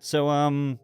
So,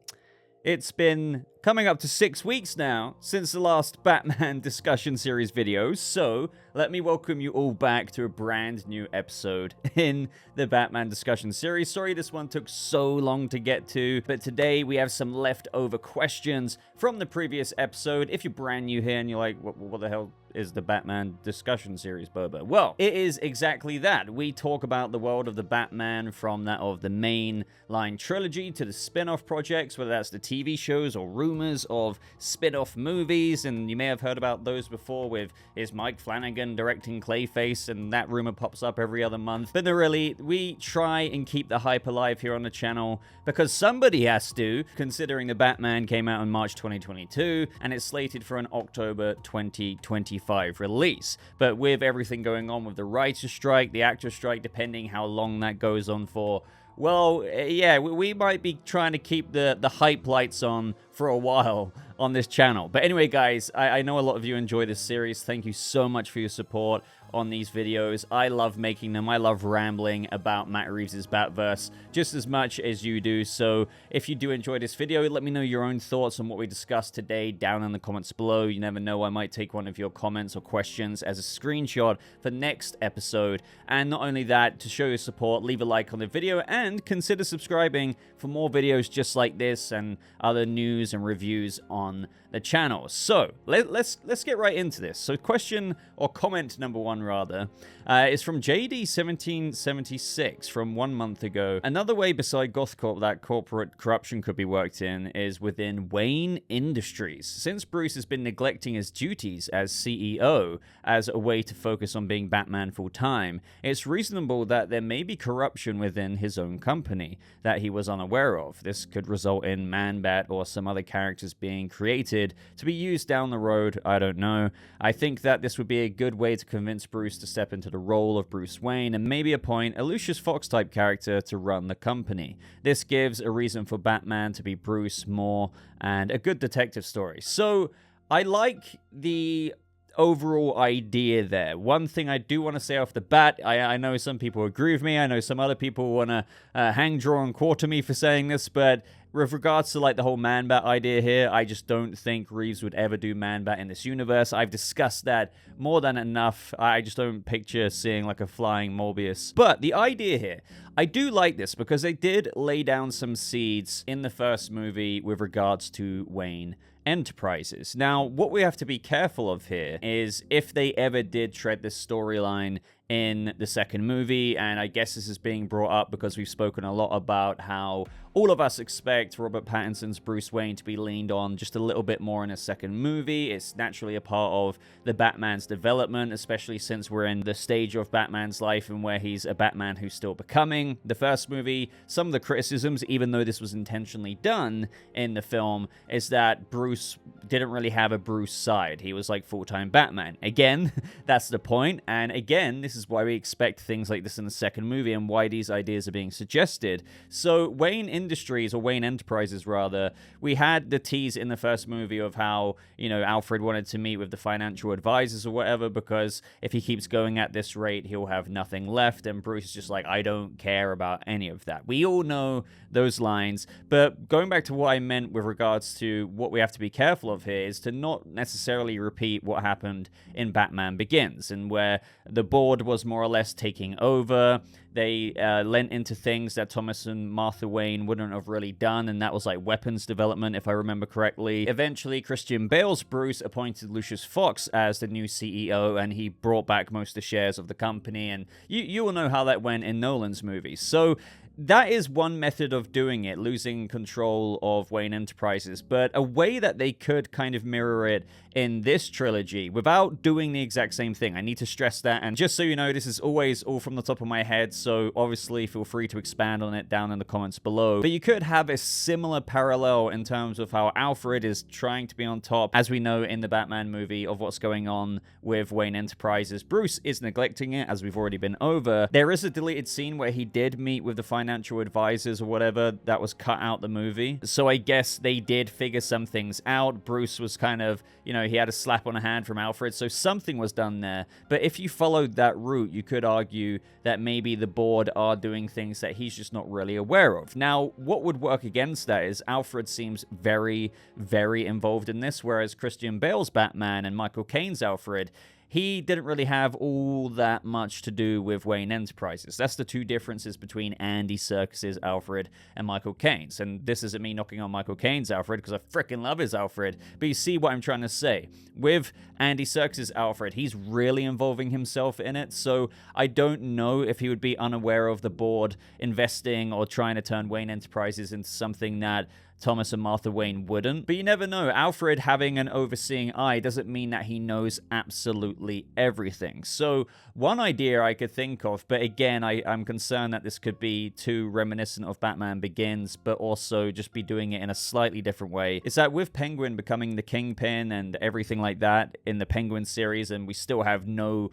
it's been coming up to 6 weeks now since the last Batman discussion series video, so let me welcome you all back to a brand new episode in the Batman discussion series. Sorry this one took so long to get to, but today we have some leftover questions from the previous episode. If you're brand new here and you're like, what the hell is the Batman discussion series, Boba? Well, it is exactly that. We talk about the world of the Batman from that of the main line trilogy to the spin-off projects, whether that's the TV shows or rumors of spin-off movies, and you may have heard about those before with is Mike Flanagan directing Clayface, and that rumor pops up every other month. But no, really, we try and keep the hype alive here on the channel because somebody has to, considering the Batman came out in March 2022 and it's slated for an October 2025 release. But with everything going on with the writer's strike, the actor's strike, depending how long that goes on for, well, yeah, we might be trying to keep the hype lights on for a while on this channel. But anyway, guys, I know a lot of you enjoy this series. Thank you so much for your support on these videos. I love making them. I love rambling about Matt Reeves' Batverse just as much as you do. So if you do enjoy this video, let me know your own thoughts on what we discussed today down in the comments below. You never know, I might take one of your comments or questions as a screenshot for next episode. And not only that, to show your support, leave a like on the video and consider subscribing for more videos just like this and other news and reviews on the channel. So let's get right into this. So question or comment number one rather is from JD1776 from 1 month ago. Another way beside GothCorp that corporate corruption could be worked in is within Wayne Industries. Since Bruce has been neglecting his duties as CEO as a way to focus on being Batman full time, it's reasonable that there may be corruption within his own company that he was unaware of. This could result in Man-Bat or some other characters being created to be used down the road. I don't know. I think that this would be a good way to convince Bruce to step into the role of Bruce Wayne and maybe appoint a Lucius Fox type character to run the company. This gives a reason for Batman to be Bruce more and a good detective story. So I like the overall idea there. One thing I do want to say off the bat, I know some people agree with me. I know some other people want to hang, draw, and quarter me for saying this, but with regards to like the whole Man-Bat idea here, I just don't think Reeves would ever do Man-Bat in this universe. I've discussed that more than enough. I just don't picture seeing like a flying Morbius. But the idea here, I do like this because they did lay down some seeds in the first movie with regards to Wayne Enterprises. Now, what we have to be careful of here is if they ever did tread this storyline in the second movie, and I guess this is being brought up because we've spoken a lot about how all of us expect Robert Pattinson's Bruce Wayne to be leaned on just a little bit more in a second movie. It's naturally a part of the Batman's development, especially since we're in the stage of Batman's life and where he's a Batman who's still becoming. The first movie, some of the criticisms, even though this was intentionally done in the film, is that Bruce didn't really have a Bruce side. He was like full-time Batman. Again, that's the point, and again, this is why we expect things like this in the second movie and why these ideas are being suggested. So Wayne Industries, or Wayne Enterprises rather, we had the tease in the first movie of how, you know, Alfred wanted to meet with the financial advisors or whatever because if he keeps going at this rate, he'll have nothing left, and Bruce is just like, I don't care about any of that. We all know those lines, but going back to what I meant with regards to what we have to be careful of here is to not necessarily repeat what happened in Batman Begins, and where the board was more or less taking over. They lent into things that Thomas and Martha Wayne wouldn't have really done, and that was like weapons development, if I remember correctly. Eventually, Christian Bale's Bruce appointed Lucius Fox as the new CEO, and he brought back most of the shares of the company, and you will know how that went in Nolan's movies. So that is one method of doing it, losing control of Wayne Enterprises, but a way that they could kind of mirror it in this trilogy without doing the exact same thing. I need to stress that, and just so you know, this is always all from the top of my head, so obviously feel free to expand on it down in the comments below. But you could have a similar parallel in terms of how Alfred is trying to be on top, as we know in the Batman movie, of what's going on with Wayne Enterprises. Bruce is neglecting it, as we've already been over. There is a deleted scene where he did meet with the finance financial advisors or whatever that was cut out the movie. So I guess they did figure some things out. Bruce was kind of, you know, he had a slap on the hand from Alfred, so something was done there. But if you followed that route, you could argue that maybe the board are doing things that he's just not really aware of. Now, what would work against that is Alfred seems very, very involved in this, whereas Christian Bale's Batman and Michael Caine's Alfred, he didn't really have all that much to do with Wayne Enterprises. That's the two differences between Andy Serkis's Alfred and Michael Caine's. And this isn't me knocking on Michael Caine's Alfred, because I freaking love his Alfred. But you see what I'm trying to say. With Andy Serkis's Alfred, he's really involving himself in it. So I don't know if he would be unaware of the board investing or trying to turn Wayne Enterprises into something that Thomas and Martha Wayne wouldn't. But you never know. Alfred having an overseeing eye doesn't mean that he knows absolutely everything. So one idea I could think of, but again, I'm concerned that this could be too reminiscent of Batman Begins, but also just be doing it in a slightly different way, is that with Penguin becoming the Kingpin and everything like that in the Penguin series, and we still have no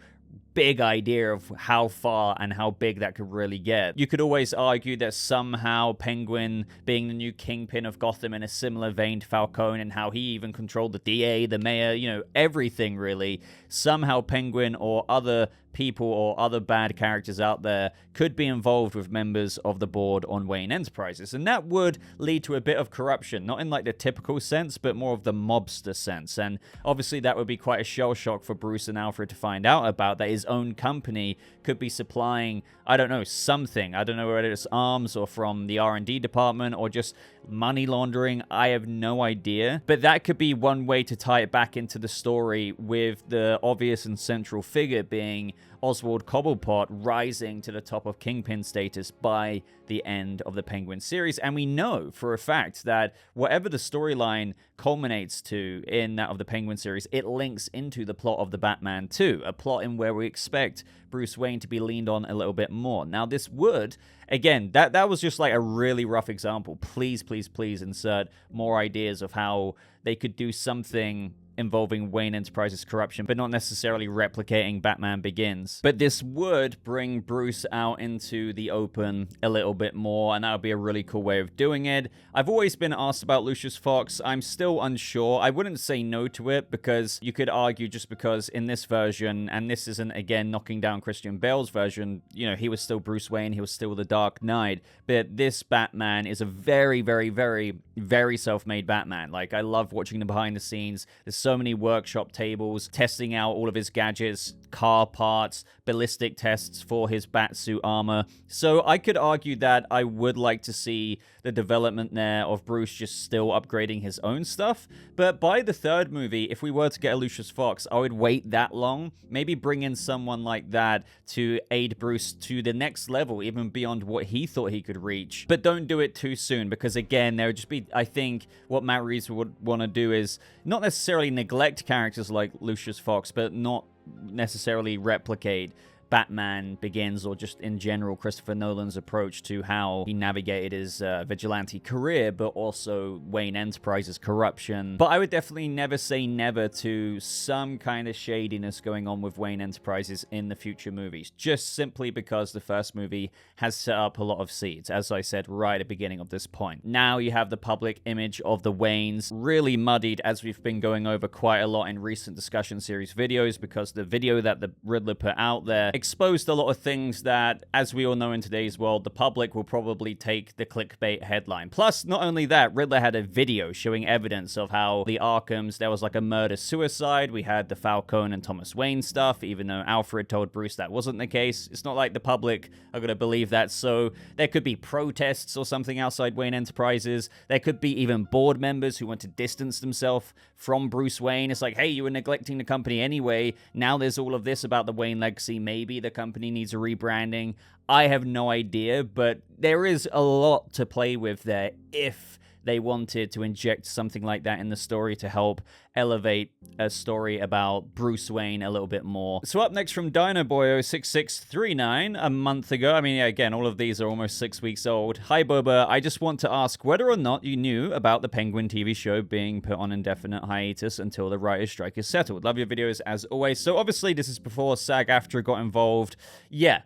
big idea of how far and how big that could really get. You could always argue that somehow Penguin being the new Kingpin of Gotham in a similar vein to Falcone, and how he even controlled the DA, the mayor, you know, everything really. Somehow Penguin or other people or other bad characters out there could be involved with members of the board on Wayne Enterprises. And that would lead to a bit of corruption, not in like the typical sense, but more of the mobster sense. And obviously that would be quite a shell shock for Bruce and Alfred to find out about, that his own company could be supplying, I don't know, something. I don't know whether it's arms or from the R&D department or just money laundering. I have no idea. But that could be one way to tie it back into the story, with the obvious and central figure being Oswald Cobblepot rising to the top of Kingpin status by the end of the Penguin series. And we know for a fact that whatever the storyline culminates to in that of the Penguin series, it links into the plot of the Batman 2, a plot in where we expect Bruce Wayne to be leaned on a little bit more. Now, this would, again, that was just like a really rough example. Please, please, please insert more ideas of how they could do something involving Wayne Enterprises corruption, but not necessarily replicating Batman Begins. But this would bring Bruce out into the open a little bit more, and that would be a really cool way of doing it. I've always been asked about Lucius Fox. I'm still unsure. I wouldn't say no to it, because you could argue just because in this version, and this isn't, again, knocking down Christian Bale's version, you know, he was still Bruce Wayne, he was still the Dark Knight, but this Batman is a very, very, very, very self-made Batman. Like, I love watching the behind the scenes. There's so many workshop tables, testing out all of his gadgets, car parts, ballistic tests for his Batsuit armor. So I could argue that I would like to see the development there of Bruce just still upgrading his own stuff. But by the third movie, if we were to get a Lucius Fox, I would wait that long. Maybe bring in someone like that to aid Bruce to the next level, even beyond what he thought he could reach. But don't do it too soon, because again, there would just be, I think, what Matt Reeves would want to do is not necessarily neglect characters like Lucius Fox, but not necessarily replicate Batman Begins, or just in general Christopher Nolan's approach to how he navigated his vigilante career, but also Wayne Enterprises corruption. But I would definitely never say never to some kind of shadiness going on with Wayne Enterprises in the future movies, just simply because the first movie has set up a lot of seeds, as I said right at the beginning of this point. Now you have the public image of the Waynes really muddied, as we've been going over quite a lot in recent discussion series videos, because the video that the Riddler put out there exposed a lot of things that, as we all know in today's world, the public will probably take the clickbait headline. Plus, not only that, Riddler had a video showing evidence of how the Arkhams, there was like a murder-suicide. We had the Falcone and Thomas Wayne stuff, even though Alfred told Bruce that wasn't the case. It's not like the public are going to believe that. So there could be protests or something outside Wayne Enterprises. There could be even board members who want to distance themselves from Bruce Wayne. It's like, hey, you were neglecting the company anyway. Now there's all of this about the Wayne legacy. Maybe the company needs a rebranding. I have no idea, but there is a lot to play with there if they wanted to inject something like that in the story to help elevate a story about Bruce Wayne a little bit more. So up next from DinoBoyo6639, a month ago, I mean, yeah, again, all of these are almost 6 weeks old. Hi, Boba. I just want to ask whether or not you knew about the Penguin TV show being put on indefinite hiatus until the writer's strike is settled. Love your videos as always. So obviously this is before SAG-AFTRA got involved. Yeah,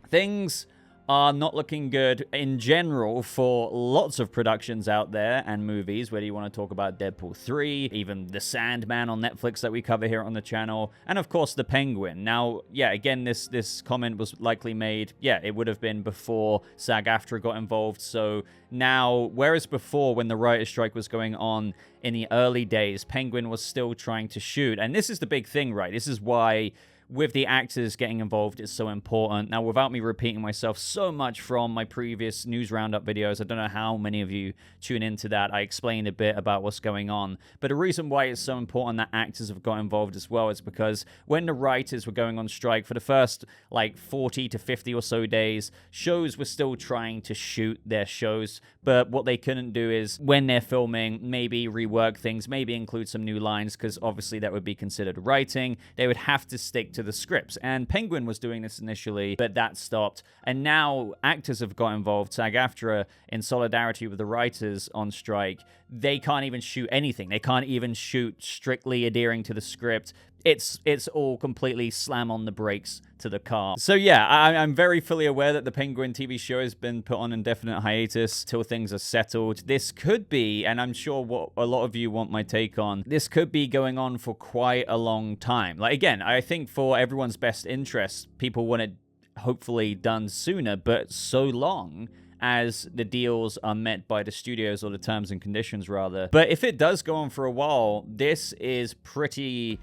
things are not looking good in general for lots of productions out there and movies, whether you want to talk about Deadpool 3, even The Sandman on Netflix that we cover here on the channel, and of course The Penguin. Now, yeah, again, this comment was likely made, yeah, it would have been before SAG-AFTRA got involved, so now, whereas before when the writer's strike was going on in the early days, Penguin was still trying to shoot, and this is the big thing, right? This is why with the actors getting involved, it's so important. Now, without me repeating myself so much from my previous news roundup videos, I don't know how many of you tune into that. I explained a bit about what's going on. But the reason why it's so important that actors have got involved as well is because when the writers were going on strike for the first, 40 to 50 or so days, shows were still trying to shoot their shows. But what they couldn't do is, when they're filming, maybe rework things, maybe include some new lines, because obviously that would be considered writing. They would have to stick to the scripts. And Penguin was doing this initially, but that stopped. And now actors have got involved. SAG-AFTRA, in solidarity with the writers on strike, they can't even shoot anything. They can't even shoot strictly adhering to the script. It's all completely slam on the brakes to the car. So yeah, I'm very fully aware that the Penguin TV show has been put on indefinite hiatus till things are settled. This could be, and I'm sure what a lot of you want my take on, this could be going on for quite a long time. Again, I think for everyone's best interest, people want it hopefully done sooner, but so long as the deals are met by the studios, or the terms and conditions rather. But if it does go on for a while, this is pretty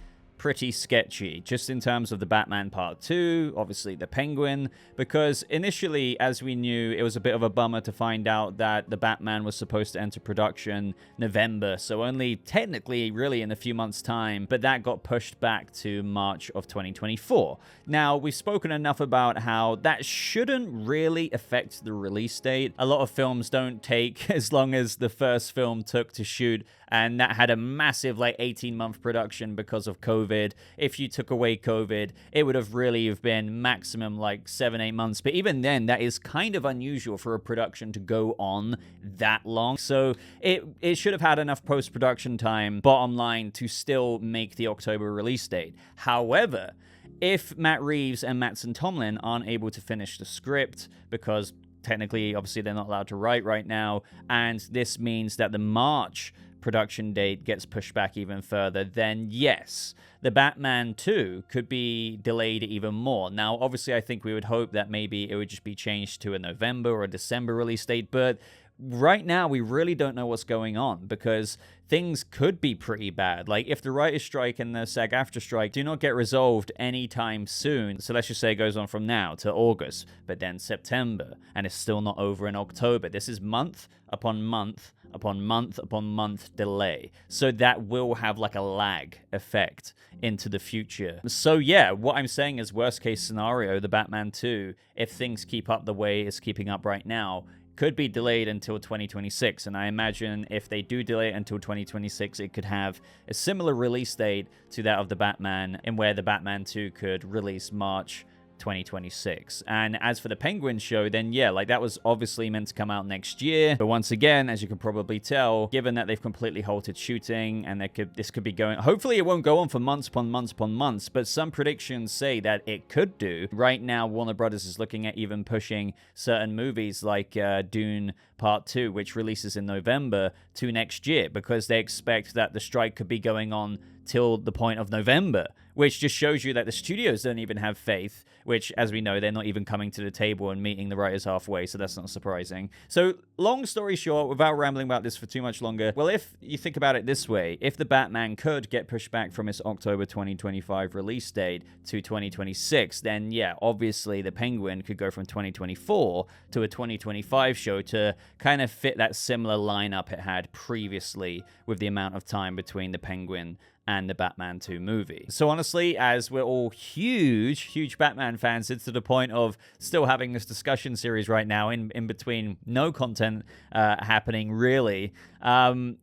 sketchy, just in terms of the Batman Part 2, obviously the Penguin, because initially, as we knew, it was a bit of a bummer to find out that the Batman was supposed to enter production November, so only technically really in a few months' time, but that got pushed back to March of 2024. Now, we've spoken enough about how that shouldn't really affect the release date. A lot of films don't take as long as the first film took to shoot, and that had a massive 18-month production because of COVID. If you took away COVID, it would have really been maximum 7-8 months. But even then, that is kind of unusual for a production to go on that long. So it should have had enough post-production time, bottom line, to still make the October release date. However, if Matt Reeves and Mattson Tomlin aren't able to finish the script, because technically, obviously, they're not allowed to write right now, and this means that the March production date gets pushed back even further, then yes, the Batman 2 could be delayed even more. Now, obviously, I think we would hope that maybe it would just be changed to a November or a December release date, but right now, we really don't know what's going on, because things could be pretty bad. If the writer's strike and the SAG-AFTRA strike do not get resolved anytime soon, so let's just say it goes on from now to August, but then September, and it's still not over in October. This is month upon month upon month upon month delay. So that will have a lag effect into the future. So yeah, what I'm saying is, worst case scenario, the Batman 2, if things keep up the way it's keeping up right now, could be delayed until 2026, and I imagine if they do delay it until 2026, it could have a similar release date to that of the Batman, in where the Batman 2 could release March 2026. And as for the Penguin show, then yeah, that was obviously meant to come out next year, but once again, as you can probably tell, given that they've completely halted shooting, and this could be going, hopefully it won't go on for months upon months upon months, but some predictions say that it could do. Right now, Warner Brothers is looking at even pushing certain movies like Dune Part 2, which releases in November, to next year, because they expect that the strike could be going on till the point of November, which just shows you that the studios don't even have faith, which, as we know, they're not even coming to the table and meeting the writers halfway, so that's not surprising. So, long story short, without rambling about this for too much longer, well, if you think about it this way, if the Batman could get pushed back from its October 2025 release date to 2026, then yeah, obviously the Penguin could go from 2024 to a 2025 show to kind of fit that similar lineup it had previously, with the amount of time between the Penguin and the Batman 2 movie. So honestly, as we're all huge Batman fans, it's to the point of still having this discussion series right now in between no content happening, really.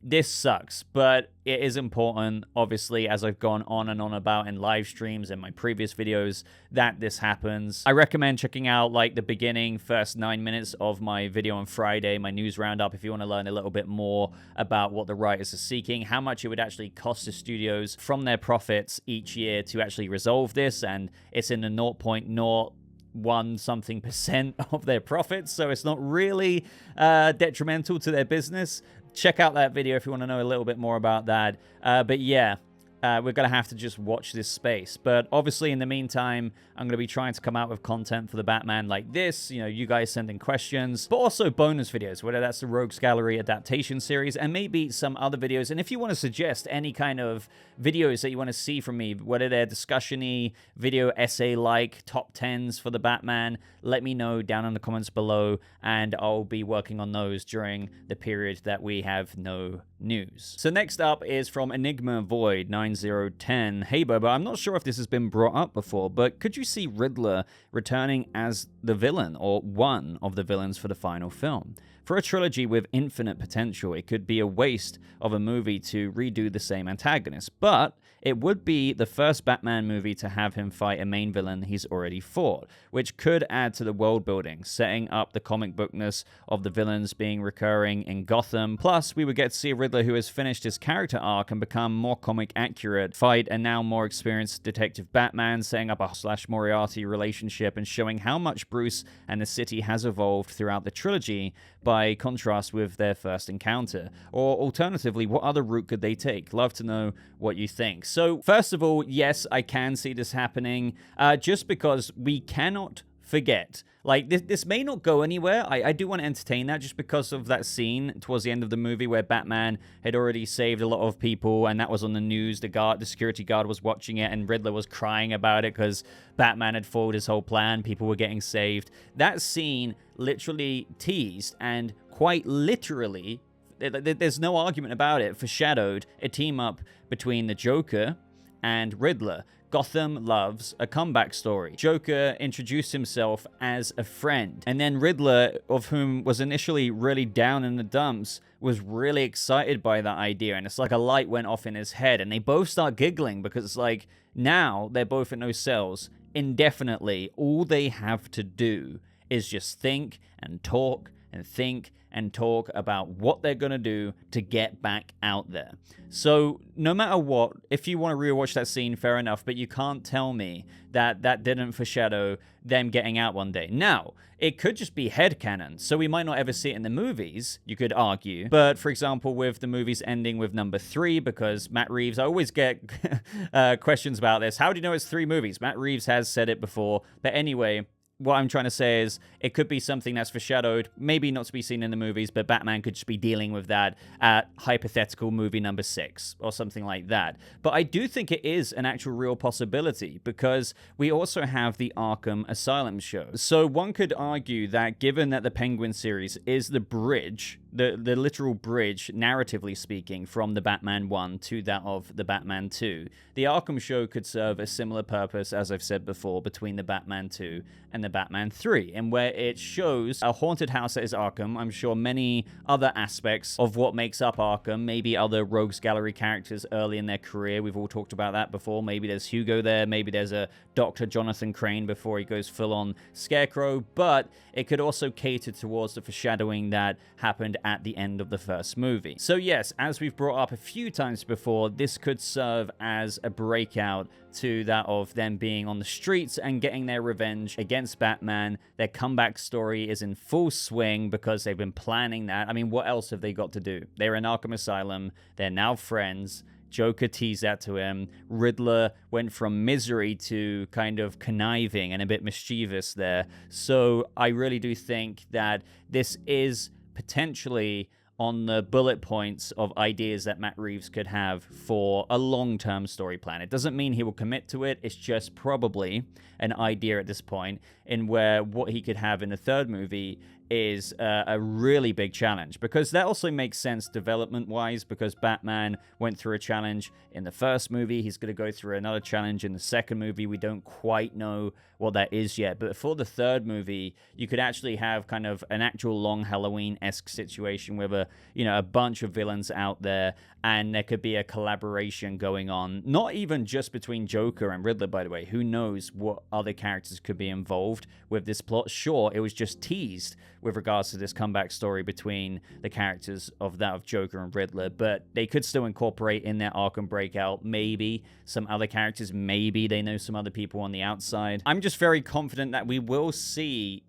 This sucks, but it is important, obviously, as I've gone on and on about in live streams and my previous videos, that this happens. I recommend checking out the beginning first 9 minutes of my video on Friday, my news roundup, if you want to learn a little bit more about what the writers are seeking, how much it would actually cost the studios from their profits each year to actually resolve this, and it's in the 0.0 1 something percent of their profits, so it's not really detrimental to their business. Check out that video if you want to know a little bit more about that. But yeah, we're going to have to just watch this space. But obviously, in the meantime, I'm going to be trying to come out with content for the Batman like this. You know, you guys sending questions, but also bonus videos, whether that's the Rogues Gallery adaptation series and maybe some other videos. And if you want to suggest any kind of videos that you want to see from me, whether they're discussion-y, video essay-like, top 10s for the Batman, let me know down in the comments below, and I'll be working on those during the period that we have no news. So next up is from Enigma Void 9010. Hey Boba, I'm not sure if this has been brought up before, but could you see Riddler returning as the villain or one of the villains for the final film? For a trilogy with infinite potential, it could be a waste of a movie to redo the same antagonist, but it would be the first Batman movie to have him fight a main villain he's already fought, which could add to the world building, setting up the comic bookness of the villains being recurring in Gotham. Plus, we would get to see a Riddler who has finished his character arc and become more comic accurate, fight a now more experienced Detective Batman, setting up a Moriarty relationship and showing how much Bruce and the city has evolved throughout the trilogy by contrast with their first encounter. Or alternatively, what other route could they take? Love to know what you think. So first of all, yes, I can see this happening, just because we cannot forget. Like, this may not go anywhere. I do want to entertain that just because of that scene towards the end of the movie where Batman had already saved a lot of people, and that was on the news. The security guard was watching it, and Riddler was crying about it because Batman had foiled his whole plan. People were getting saved. That scene literally teased and quite literally, there's no argument about it, foreshadowed a team-up between the Joker and Riddler. Gotham loves a comeback story. Joker introduced himself as a friend, and then Riddler, of whom was initially really down in the dumps, was really excited by that idea, and it's like a light went off in his head, and they both start giggling because it's like, now they're both in those cells indefinitely. All they have to do is just think and talk and think and talk about what they're going to do to get back out there. So no matter what, if you want to rewatch that scene, fair enough, but you can't tell me that that didn't foreshadow them getting out one day. Now, it could just be headcanon, so we might not ever see it in the movies, you could argue. But for example, with the movies ending with number 3, because Matt Reeves, I always get questions about this. How do you know it's 3 movies? Matt Reeves has said it before, but anyway, what I'm trying to say is it could be something that's foreshadowed, maybe not to be seen in the movies, but Batman could just be dealing with that at hypothetical movie number 6 or something like that. But I do think it is an actual real possibility because we also have the Arkham Asylum show. So one could argue that given that the Penguin series is the bridge, the literal bridge, narratively speaking, from the Batman 1 to that of the Batman 2, the Arkham show could serve a similar purpose, as I've said before, between the Batman 2 and the Batman 3, and where it shows a haunted house that is Arkham. I'm sure many other aspects of what makes up Arkham, maybe other Rogues Gallery characters early in their career. We've all talked about that before. Maybe there's Hugo there, maybe there's a Dr. Jonathan Crane before he goes full-on Scarecrow, but it could also cater towards the foreshadowing that happened at the end of the first movie. So yes, as we've brought up a few times before, this could serve as a breakout to that of them being on the streets and getting their revenge against Batman. Their comeback story is in full swing because they've been planning that. I mean, what else have they got to do? They're in Arkham Asylum. They're now friends. Joker teased that to him. Riddler went from misery to kind of conniving and a bit mischievous there. So I really do think that this is potentially on the bullet points of ideas that Matt Reeves could have for a long-term story plan. It doesn't mean he will commit to it. It's just probably an idea at this point in where what he could have in the third movie is a really big challenge, because that also makes sense development-wise, because Batman went through a challenge in the first movie. He's going to go through another challenge in the second movie. We don't quite know what that is yet, but for the third movie, you could actually have kind of an actual long Halloween-esque situation with a bunch of villains out there, and there could be a collaboration going on, not even just between Joker and Riddler, by the way. Who knows what other characters could be involved with this plot? Sure, it was just teased with regards to this comeback story between the characters of that of Joker and Riddler, but they could still incorporate in their Arkham breakout maybe some other characters, maybe they know some other people on the outside. I'm just very confident that we will see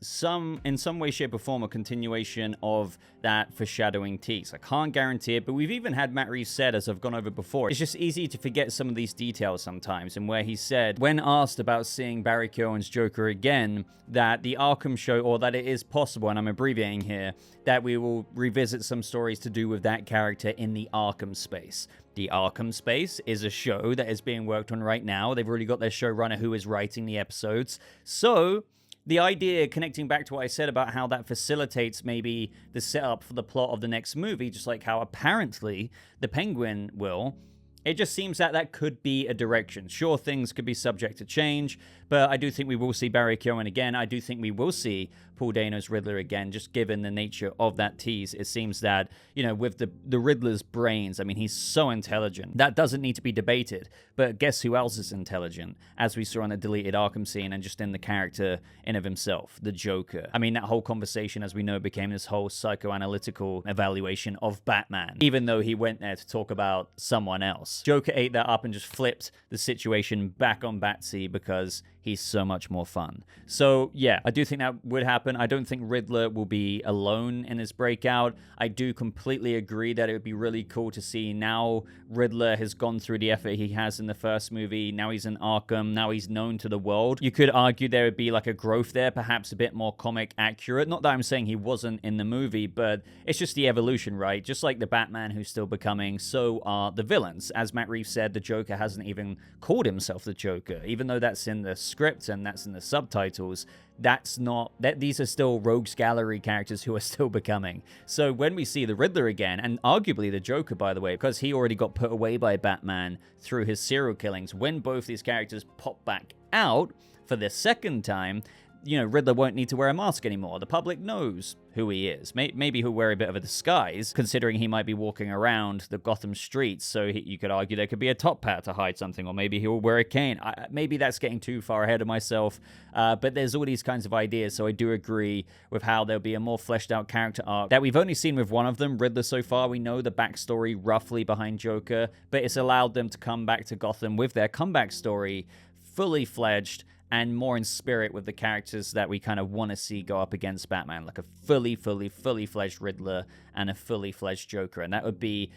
in some way, shape, or form, a continuation of that foreshadowing tease. I can't guarantee it, but we've even had Matt Reeves said, as I've gone over before, it's just easy to forget some of these details sometimes, and where he said, when asked about seeing Barry Keoghan's Joker again, that the Arkham show, or that it is possible, and I'm abbreviating here, that we will revisit some stories to do with that character in the Arkham space. The Arkham space is a show that is being worked on right now. They've already got their showrunner who is writing the episodes. So the idea, connecting back to what I said about how that facilitates maybe the setup for the plot of the next movie, just like how apparently the Penguin will, it just seems that that could be a direction. Sure, things could be subject to change, but I do think we will see Barry Keoghan again. I do think we will see Paul Dano's Riddler again, just given the nature of that tease. It seems that, with the Riddler's brains, I mean, he's so intelligent. That doesn't need to be debated. But guess who else is intelligent? As we saw on the deleted Arkham scene and just in the character in of himself, the Joker. I mean, that whole conversation, as we know, became this whole psychoanalytical evaluation of Batman, even though he went there to talk about someone else. Joker ate that up and just flipped the situation back on Batsy because he's so much more fun. So, yeah, I do think that would happen. I don't think Riddler will be alone in his breakout. I do completely agree that it would be really cool to see now Riddler has gone through the effort he has in the first movie. Now he's in Arkham. Now he's known to the world. You could argue there would be like a growth there, perhaps a bit more comic accurate. Not that I'm saying he wasn't in the movie, but it's just the evolution, right? Just like the Batman who's still becoming, so are the villains. As Matt Reeves said, the Joker hasn't even called himself the Joker, even though that's in the script and that's in the subtitles. These are still rogues gallery characters who are still becoming. So when we see the Riddler again, and arguably the Joker, by the way, because he already got put away by Batman through his serial killings, when both these characters pop back out for the second time, Riddler won't need to wear a mask anymore. The public knows who he is. Maybe he'll wear a bit of a disguise, considering he might be walking around the Gotham streets, so you could argue there could be a top hat to hide something, or maybe he'll wear a cane. Maybe that's getting too far ahead of myself, but there's all these kinds of ideas, so I do agree with how there'll be a more fleshed out character arc that we've only seen with one of them, Riddler, so far. We know the backstory roughly behind Joker, but it's allowed them to come back to Gotham with their comeback story fully fledged, and more in spirit with the characters that we kind of want to see go up against Batman, like a fully fledged Riddler and a fully fledged Joker. And that would be,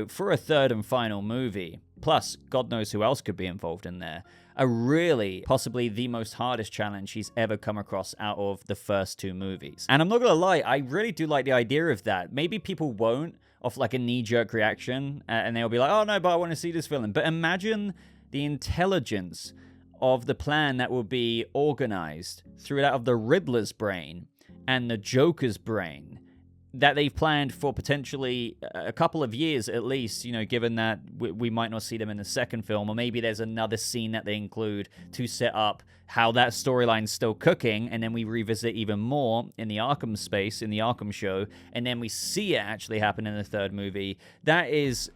for a third and final movie, plus God knows who else could be involved in there, a really, possibly the most hardest challenge he's ever come across out of the first two movies. And I'm not gonna lie, I really do like the idea of that. Maybe people won't, off like a knee-jerk reaction, and they'll be like, oh no, but I want to see this villain. But imagine the intelligence of the plan that will be organized through that of the Riddler's brain and the Joker's brain that they've planned for potentially a couple of years at least, given that we might not see them in the second film, or maybe there's another scene that they include to set up how that storyline's still cooking, and then we revisit even more in the Arkham space, in the Arkham show, and then we see it actually happen in the third movie. That is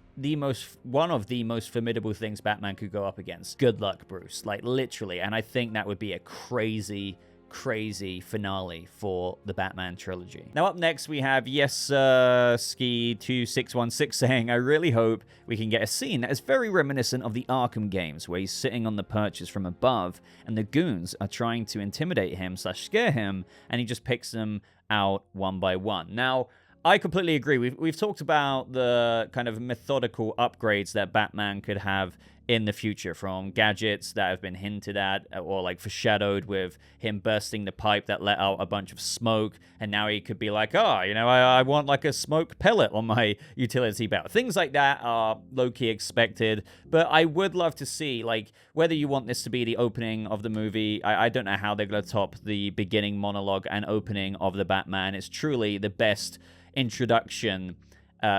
one of the most formidable things Batman could go up against. Good luck, Bruce. Like, literally. And I think that would be a crazy finale for the Batman trilogy. Now, up next, we have Ski2616 saying, I really hope we can get a scene that is very reminiscent of the Arkham games, where he's sitting on the perches from above, and the goons are trying to intimidate him / scare him, and he just picks them out one by one. Now, I completely agree. We've talked about the kind of methodical upgrades that Batman could have in the future, from gadgets that have been hinted at or like foreshadowed with him bursting the pipe that let out a bunch of smoke, and now he could be like, I want like a smoke pellet on my utility belt. Things like that are low-key expected, but I would love to see, like, whether you want this to be the opening of the movie, I don't know how they're going to top the beginning monologue and opening of the Batman. It's truly the best introduction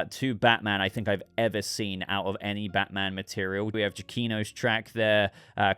to Batman I think I've ever seen out of any Batman material. We have Giacchino's track there,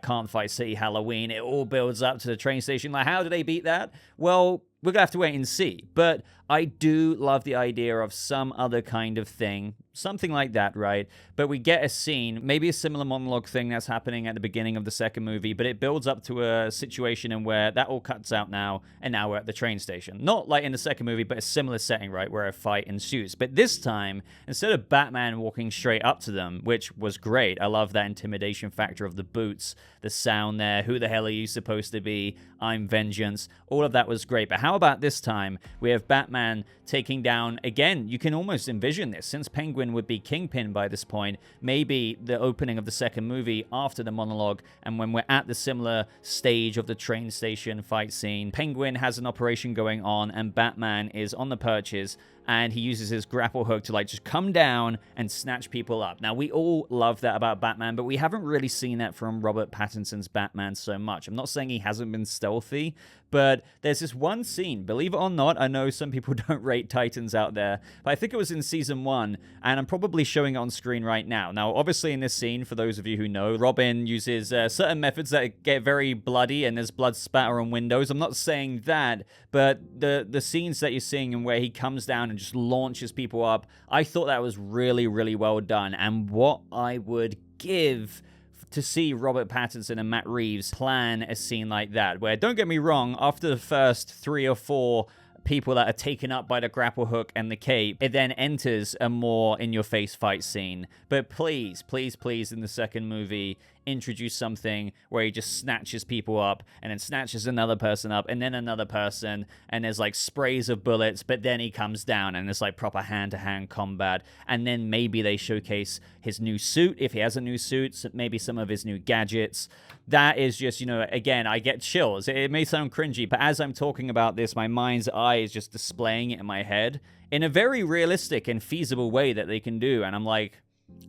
Can't Fight City Halloween. It all builds up to the train station. Like, how do they beat that? Well, we're gonna have to wait and see. But I do love the idea of some other kind of thing, something like that, right? But we get a scene, maybe a similar monologue thing that's happening at the beginning of the second movie, but it builds up to a situation in where that all cuts out now, and now we're at the train station. Not like in the second movie, but a similar setting, right, where a fight ensues. But this time, instead of Batman walking straight up to them, which was great, I love that intimidation factor of the boots, the sound there, who the hell are you supposed to be, I'm vengeance, all of that was great. But how about this time, we have Batman taking down, again, you can almost envision this, since Penguin would be Kingpin by this point, maybe the opening of the second movie after the monologue, and when we're at the similar stage of the train station fight scene, Penguin has an operation going on, and Batman is on the perches, and he uses his grapple hook to like just come down and snatch people up. Now, we all love that about Batman, but we haven't really seen that from Robert Pattinson's Batman so much. I'm not saying he hasn't been stealthy, but there's this one scene, believe it or not, I know some people don't rate Titans out there, but I think it was in season 1, and I'm probably showing it on screen right now. Now, obviously in this scene, for those of you who know, Robin uses certain methods that get very bloody, and there's blood spatter on windows. I'm not saying that, but the scenes that you're seeing and where he comes down and just launches people up, I thought that was really, really well done, and what I would give to see Robert Pattinson and Matt Reeves plan a scene like that, where, don't get me wrong, after the first 3 or 4 people that are taken up by the grapple hook and the cape, it then enters a more in-your-face fight scene. But please, please, please, in the second movie, introduce something where he just snatches people up and then snatches another person up and then another person, and there's like sprays of bullets, but then he comes down and it's like proper hand-to-hand combat. And then maybe they showcase his new suit, if he has a new suit, maybe some of his new gadgets. That is just, you know, again, I get chills. It may sound cringy, but as I'm talking about this, my mind's eye is just displaying it in my head in a very realistic and feasible way that they can do. And I'm like,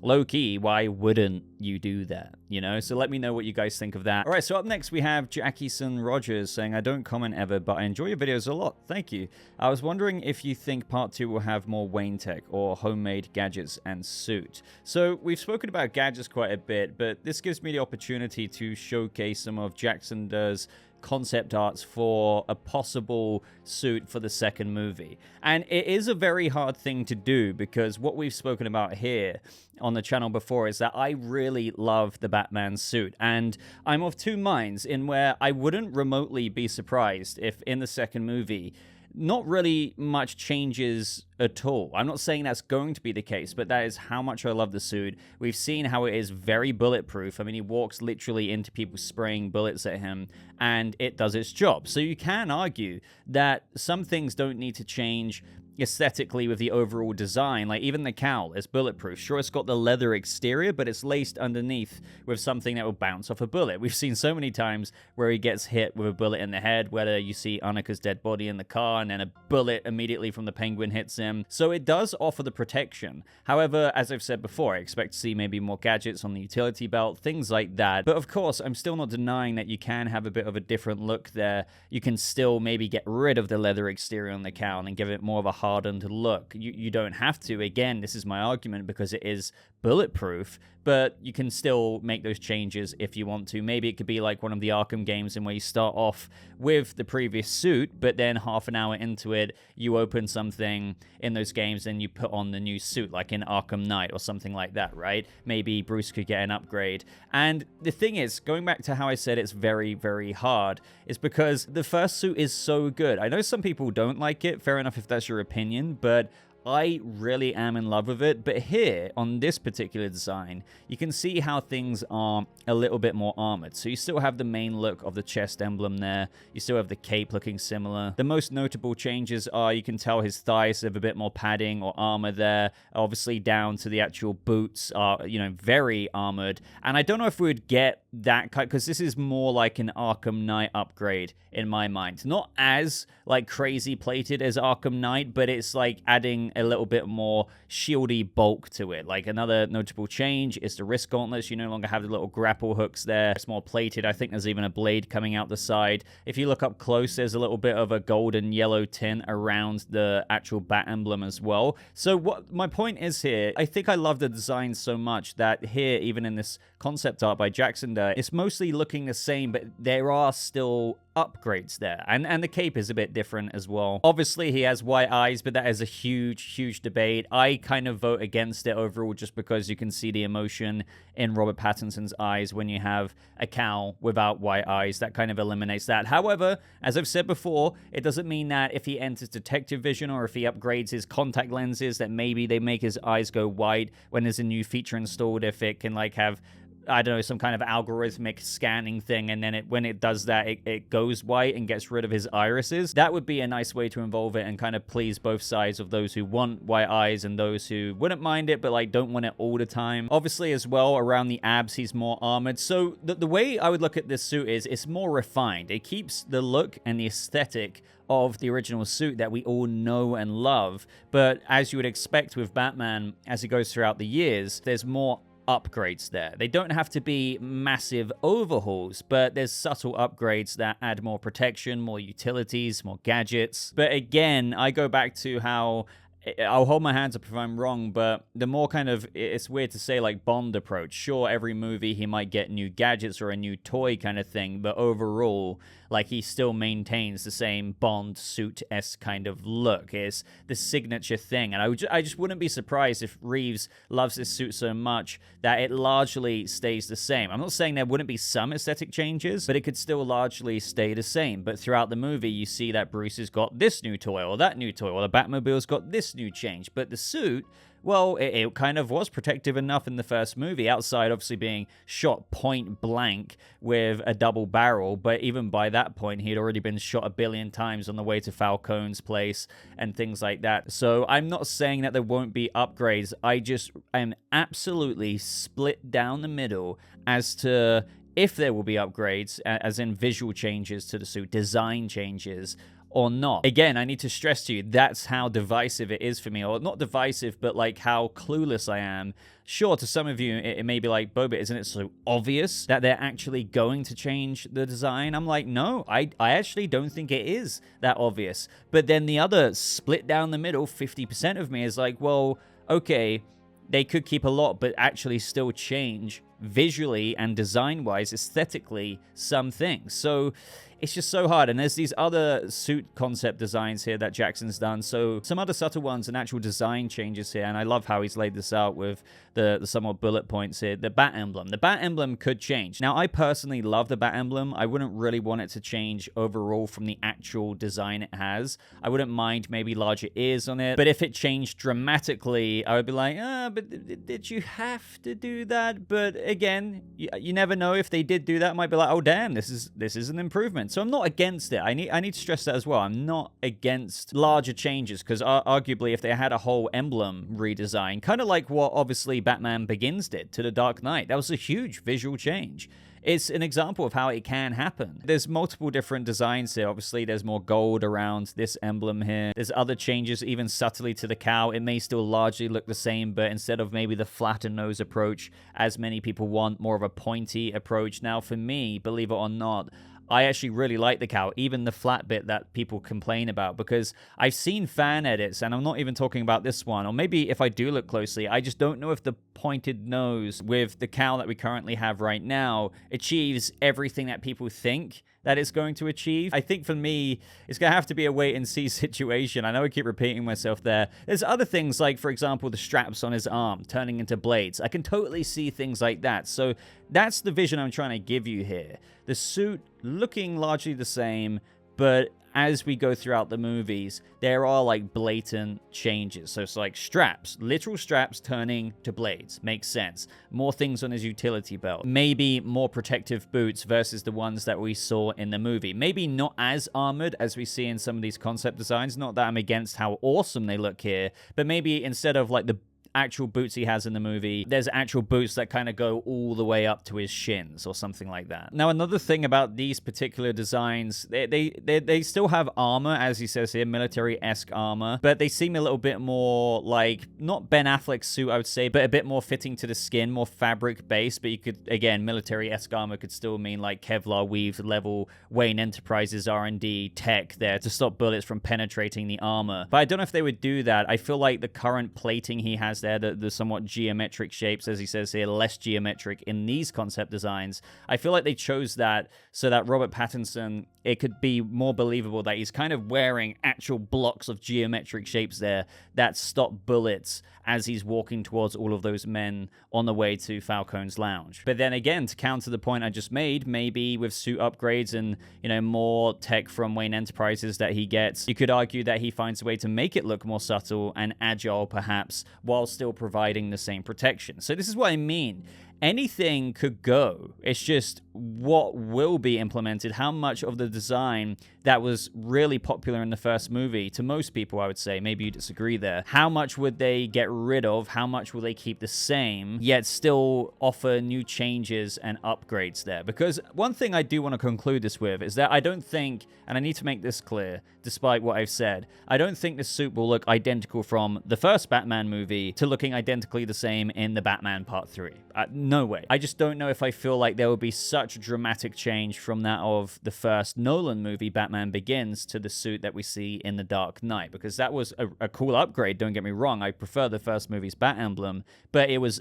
low-key, why wouldn't you do that, you know? So let me know what you guys think of that. All right, so up next we have Jackieson Rogers saying, I don't comment ever, but I enjoy your videos a lot. Thank you. I was wondering if you think part 2 will have more Wayne tech or homemade gadgets and suit. So we've spoken about gadgets quite a bit, but this gives me the opportunity to showcase some of Jackson Does concept arts for a possible suit for the second movie. And it is a very hard thing to do, because what we've spoken about here on the channel before is that I really love the Batman suit, and I'm of two minds in where I wouldn't remotely be surprised if in the second movie not really much changes at all. I'm not saying that's going to be the case, but that is how much I love the suit. We've seen how it is very bulletproof. I mean, he walks literally into people spraying bullets at him, and it does its job. So you can argue that some things don't need to change aesthetically with the overall design. Like even the cowl is bulletproof. Sure, it's got the leather exterior, but it's laced underneath with something that will bounce off a bullet. We've seen so many times where he gets hit with a bullet in the head, whether you see Annika's dead body in the car and then a bullet immediately from the Penguin hits him. So it does offer the protection. However, as I've said before, I expect to see maybe more gadgets on the utility belt, things like that. But of course, I'm still not denying that you can have a bit of a different look there. You can still maybe get rid of the leather exterior on the cowl and give it more of a hardened look. You don't have to. Again, this is my argument because it is bulletproof, but you can still make those changes if you want to. Maybe it could be like one of the Arkham games in where you start off with the previous suit, but then half an hour into it, you open something in those games and you put on the new suit, like in Arkham Knight or something like that, right? Maybe Bruce could get an upgrade. And the thing is, going back to how I said it's very, very hard, is because the first suit is so good. I know some people don't like it, fair enough if that's your opinion, but I really am in love with it. But here, on this particular design, you can see how things are a little bit more armored. So you still have the main look of the chest emblem there. You still have the cape looking similar. The most notable changes are you can tell his thighs have a bit more padding or armor there. Obviously down to the actual boots are, you know, very armored. And I don't know if we would get that kind, because this is more like an Arkham Knight upgrade in my mind. Not as like crazy plated as Arkham Knight, but it's like adding a little bit more shieldy bulk to it. Like another notable change is the wrist gauntlets. You no longer have the little grapple hooks there. It's more plated. I think there's even a blade coming out the side. If you look up close, there's a little bit of a golden yellow tint around the actual bat emblem as well. So what my point is here, I think I love the design so much that here, even in this concept art by Jackson, here, it's mostly looking the same, but there are still upgrades there. And the cape is a bit different as well. Obviously, he has white eyes, but that is a huge debate. I kind of vote against it overall just because you can see the emotion in Robert Pattinson's eyes when you have a cow without white eyes. That kind of eliminates that. However, as I've said before, it doesn't mean that if he enters detective vision or if he upgrades his contact lenses that maybe they make his eyes go white when there's a new feature installed, if it can like have, I don't know, some kind of algorithmic scanning thing, and then when it does that, it goes white and gets rid of his irises. That would be a nice way to involve it and kind of please both sides of those who want white eyes and those who wouldn't mind it but like don't want it all the time. Obviously as well, around the abs, he's more armored. So the way I would look at this suit is it's more refined. It keeps the look and the aesthetic of the original suit that we all know and love. But as you would expect with Batman, as he goes throughout the years, there's more upgrades there. They don't have to be massive overhauls, but there's subtle upgrades that add more protection, more utilities, more gadgets. But again, I go back to how I'll hold my hands up if I'm wrong, but the more kind of, it's weird to say, like Bond approach. Sure, every movie he might get new gadgets or a new toy kind of thing, but overall, like, he still maintains the same Bond suit-esque kind of look. It's the signature thing, and I just wouldn't be surprised if Reeves loves this suit so much that it largely stays the same. I'm not saying there wouldn't be some aesthetic changes, but it could still largely stay the same. But throughout the movie, you see that Bruce has got this new toy or that new toy, or the Batmobile's got this new change. But the suit, well, it kind of was protective enough in the first movie, outside obviously being shot point blank with a double barrel, but even by that point, he had already been shot a billion times on the way to Falcone's place and things like that. So I'm not saying that there won't be upgrades. I just am absolutely split down the middle as to if there will be upgrades, as in visual changes to the suit, design changes, or not. Again, I need to stress to you, that's how divisive it is for me. Or not divisive, but like how clueless I am. Sure, to some of you, it may be like, Boba, isn't it so obvious that they're actually going to change the design? I'm like, no, I actually don't think it is that obvious. But then the other split down the middle, 50% of me is like, well, okay, they could keep a lot, but actually still change visually and design-wise, aesthetically, some things. So it's just so hard. And there's these other suit concept designs here that Jackson's done. So some other subtle ones and actual design changes here. And I love how he's laid this out with the somewhat bullet points here. The bat emblem. The bat emblem could change. Now, I personally love the bat emblem. I wouldn't really want it to change overall from the actual design it has. I wouldn't mind maybe larger ears on it. But if it changed dramatically, I would be like, but did you have to do that? But again, you never know. If they did do that, I might be like, oh, damn, this is an improvement. So I'm not against it. I need to stress that as well. I'm not against larger changes, because arguably if they had a whole emblem redesign, kind of like what obviously Batman Begins did to the Dark Knight, that was a huge visual change. It's an example of how it can happen. There's multiple different designs here. Obviously, there's more gold around this emblem here. There's other changes, even subtly to the cow. It may still largely look the same, but instead of maybe the flatter nose approach, as many people want, more of a pointy approach. Now, for me, believe it or not, I actually really like the cow, even the flat bit that people complain about, because I've seen fan edits, and I'm not even talking about this one, or maybe if I do look closely, I just don't know if the pointed nose with the cow that we currently have right now achieves everything that people think that it's going to achieve. I think for me, it's going to have to be a wait-and-see situation. I know I keep repeating myself there. There's other things like, for example, the straps on his arm turning into blades. I can totally see things like that. So that's the vision I'm trying to give you here. The suit looking largely the same, but as we go throughout the movies, there are like blatant changes. So it's like straps, literal straps turning to blades. Makes sense. More things on his utility belt. Maybe more protective boots versus the ones that we saw in the movie. Maybe not as armored as we see in some of these concept designs. Not that I'm against how awesome they look here, but maybe instead of like the actual boots he has in the movie, there's actual boots that kind of go all the way up to his shins or something like that. Now, another thing about these particular designs, they still have armor, as he says here, military-esque armor, but they seem a little bit more like, not Ben Affleck's suit, I would say, but a bit more fitting to the skin, more fabric-based, but you could, again, military-esque armor could still mean like Kevlar weave level Wayne Enterprises R&D tech there to stop bullets from penetrating the armor. But I don't know if they would do that. I feel like the current plating he has there there, the somewhat geometric shapes, as he says here, less geometric in these concept designs. I feel like they chose that so that Robert Pattinson, it could be more believable that he's kind of wearing actual blocks of geometric shapes there that stop bullets as he's walking towards all of those men on the way to Falcone's lounge. But then again, to counter the point I just made, maybe with suit upgrades and, more tech from Wayne Enterprises that he gets, you could argue that he finds a way to make it look more subtle and agile, perhaps, while still providing the same protection. So this is what I mean. Anything could go. It's just what will be implemented, how much of the design that was really popular in the first movie, to most people, I would say, maybe you disagree there, how much would they get rid of, how much will they keep the same, yet still offer new changes and upgrades there? Because one thing I do want to conclude this with is that I don't think, and I need to make this clear, despite what I've said, I don't think the suit will look identical from the first Batman movie to looking identically the same in the Batman Part 3. No way. I just don't know if I feel like there will be such a dramatic change from that of the first Nolan movie, Batman Begins, to the suit that we see in The Dark Knight, because that was a cool upgrade, don't get me wrong. I prefer the first movie's Bat Emblem, but it was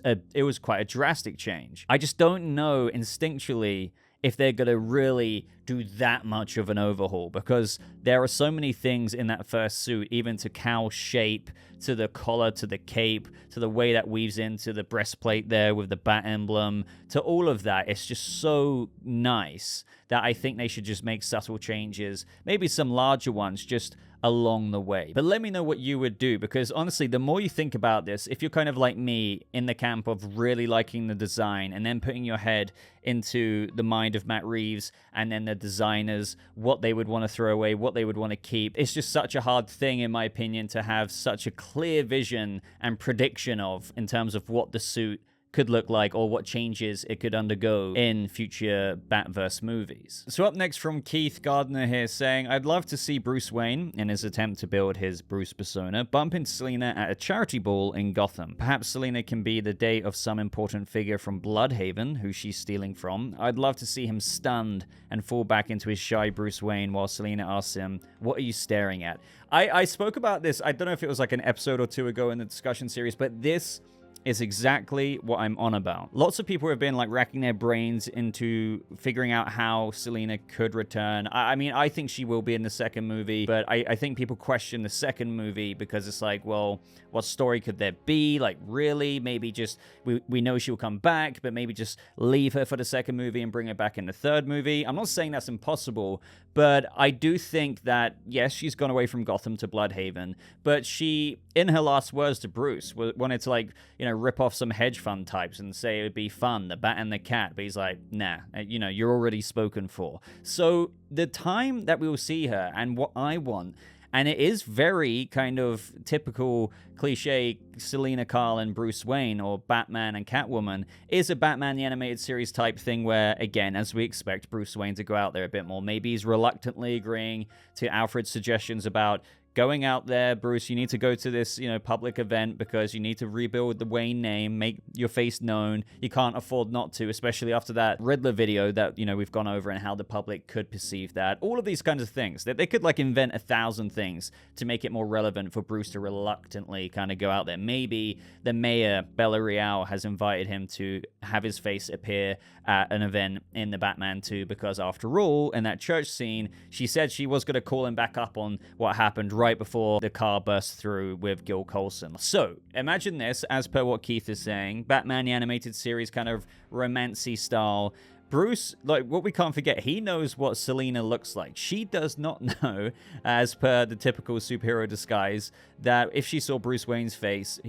quite a drastic change. I just don't know instinctually if they're going to really do that much of an overhaul, because there are so many things in that first suit, even to Cal's shape, to the collar, to the cape, to the way that weaves into the breastplate there with the bat emblem, to all of that. It's just so nice that I think they should just make subtle changes, maybe some larger ones, just along the way. But let me know what you would do, because honestly, the more you think about this, if you're kind of like me in the camp of really liking the design and then putting your head into the mind of Matt Reeves and then the designers, what they would want to throw away, what they would want to keep, it's just such a hard thing, in my opinion, to have such a clear vision and prediction of in terms of what the suit could look like or what changes it could undergo in future Batverse movies. So up next from Keith Gardner here saying, I'd love to see Bruce Wayne, in his attempt to build his Bruce persona, bump into Selina at a charity ball in Gotham. Perhaps Selina can be the date of some important figure from Bloodhaven, who she's stealing from. I'd love to see him stunned and fall back into his shy Bruce Wayne while Selina asks him, what are you staring at? I spoke about this, I don't know if it was like an episode or two ago in the discussion series, but this is exactly what I'm on about. Lots of people have been like racking their brains into figuring out how Selina could return. I mean, I think she will be in the second movie, but I think people question the second movie because it's like, well, what story could there be? Like, really? Maybe just, we know she'll come back, but maybe just leave her for the second movie and bring her back in the third movie. I'm not saying that's impossible, but I do think that, yes, she's gone away from Gotham to Bloodhaven, but she, in her last words to Bruce, wanted to, like, rip off some hedge fund types and say it would be fun, the bat and the cat, but he's like, nah, you're already spoken for. So the time that we will see her and what I want, and it is very kind of typical cliche Selina Kyle and Bruce Wayne, or Batman and Catwoman, is a Batman the Animated Series type thing where, again, as we expect Bruce Wayne to go out there a bit more. Maybe he's reluctantly agreeing to Alfred's suggestions about going out there, Bruce, you need to go to this, public event because you need to rebuild the Wayne name, make your face known. You can't afford not to, especially after that Riddler video that, we've gone over and how the public could perceive that. All of these kinds of things. That they could, invent 1,000 things to make it more relevant for Bruce to reluctantly kind of go out there. Maybe the mayor, Bella Real, has invited him to have his face appear at an event in the Batman 2 because, after all, in that church scene, she said she was going to call him back up on what happened right before the car burst through with Gil Colson. So, imagine this, as per what Keith is saying, Batman the Animated Series kind of romancy style. Bruce, what we can't forget, he knows what Selina looks like. She does not know, as per the typical superhero disguise, that if she saw Bruce Wayne's face,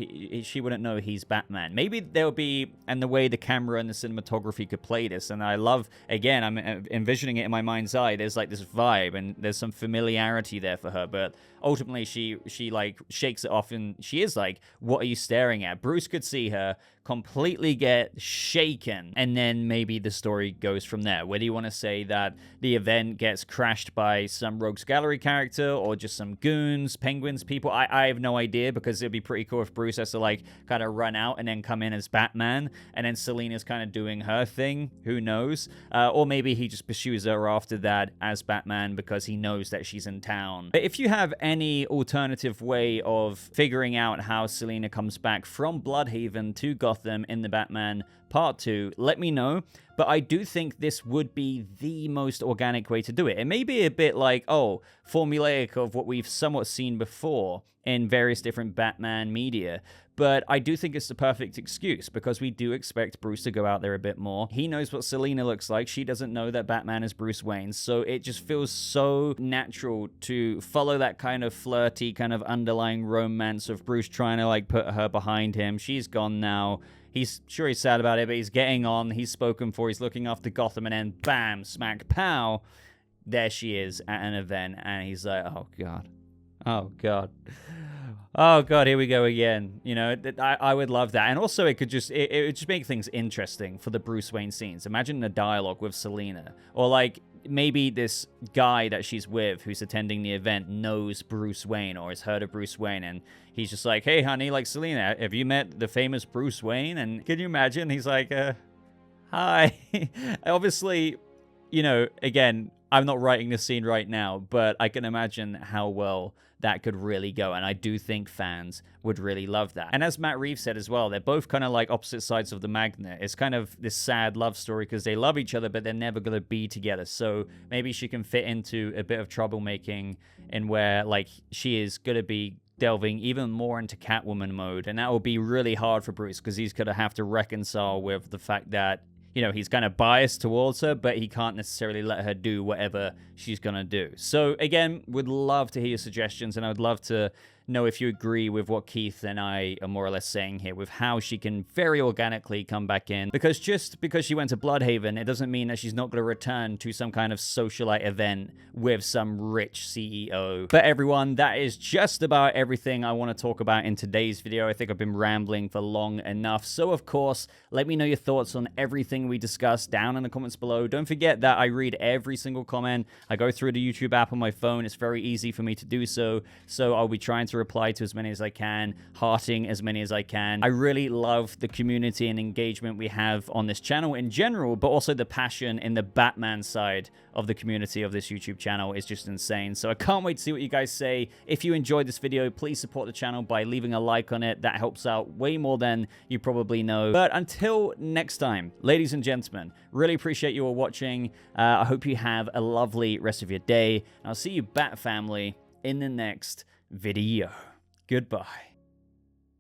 she wouldn't know he's Batman. Maybe there'll be, and the way the camera and the cinematography could play this, and I love, again, I'm envisioning it in my mind's eye, there's this vibe, and there's some familiarity there for her, but ultimately she shakes it off, and she is like, what are you staring at? Bruce could see her completely get shaken, and then maybe the story story goes from there. Whether you want to say that the event gets crashed by some rogues gallery character or just some goons, penguins, people, I have no idea, because it'd be pretty cool if Bruce has to like kind of run out and then come in as Batman, and then Selina's kind of doing her thing. Who knows? Or maybe he just pursues her after that as Batman because he knows that she's in town. But if you have any alternative way of figuring out how Selina comes back from Bloodhaven to Gotham in the Batman Part 2, let me know. But I do think this would be the most organic way to do it. It may be a bit like, oh, formulaic of what we've somewhat seen before in various different Batman media. But I do think it's the perfect excuse, because we do expect Bruce to go out there a bit more. He knows what Selina looks like. She doesn't know that Batman is Bruce Wayne. So it just feels so natural to follow that kind of flirty, kind of underlying romance of Bruce trying to like put her behind him. She's gone now. He's sure he's sad about it, but he's getting on. He's spoken for. He's looking after Gotham, and then bam, smack, pow. There she is at an event, and he's like, oh, God. Oh, God. Oh, God, here we go again. You know, I would love that. And also, it would just make things interesting for the Bruce Wayne scenes. Imagine a dialogue with Selina. Or, like, maybe this guy that she's with who's attending the event knows Bruce Wayne or has heard of Bruce Wayne, and he's just like, hey, honey, like, Selina, have you met the famous Bruce Wayne? And can you imagine? He's like, hi. Obviously, you know, again, I'm not writing this scene right now, but I can imagine how well that could really go, and I do think fans would really love that. And as Matt Reeves said as well, they're both kind of like opposite sides of the magnet. It's kind of this sad love story because they love each other, but they're never going to be together. So maybe she can fit into a bit of troublemaking in where, like, she is going to be delving even more into Catwoman mode, and that will be really hard for Bruce because he's going to have to reconcile with the fact that, you know, he's kind of biased towards her, but he can't necessarily let her do whatever she's going to do. So, again, would love to hear your suggestions, and I would love to know if you agree with what Keith and I are more or less saying here with how she can very organically come back in. Because just because she went to Bloodhaven, it doesn't mean that she's not going to return to some kind of socialite event with some rich CEO. But everyone, that is just about everything I want to talk about in today's video. I think I've been rambling for long enough. So, of course, let me know your thoughts on everything we discussed down in the comments below. Don't forget that I read every single comment. I go through the YouTube app on my phone. It's very easy for me to do so. So I'll be trying to reply to as many as I can, hearting as many as I can. I really love the community and engagement we have on this channel in general, but also the passion in the Batman side of the community of this YouTube channel is just insane. So I can't wait to see what you guys say. If you enjoyed this video, please support the channel by leaving a like on it. That helps out way more than you probably know. But until next time, ladies and gentlemen, really appreciate you all watching. I hope you have a lovely rest of your day. And I'll see you, Bat family, in the next video. Goodbye.